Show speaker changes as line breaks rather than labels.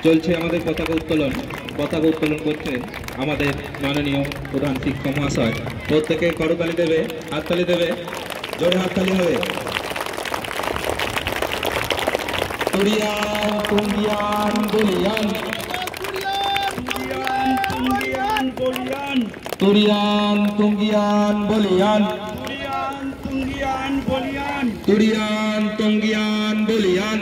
চলছে আমাদের পতাকা উত্তোলন করছেন আমাদের মাননীয় প্রধান শিক্ষক মহাশয়। প্রত্যেকে করতালি দেবে, হাততালি দেবে, জোরে হাততালি হবে। তুরিয়ান তুঙ্গিয়ান বলিয়ান, তুরিয়ান তুঙ্গিয়ান বলিয়ান, তুরিয়ান তুঙ্গিয়ান বলিয়ান।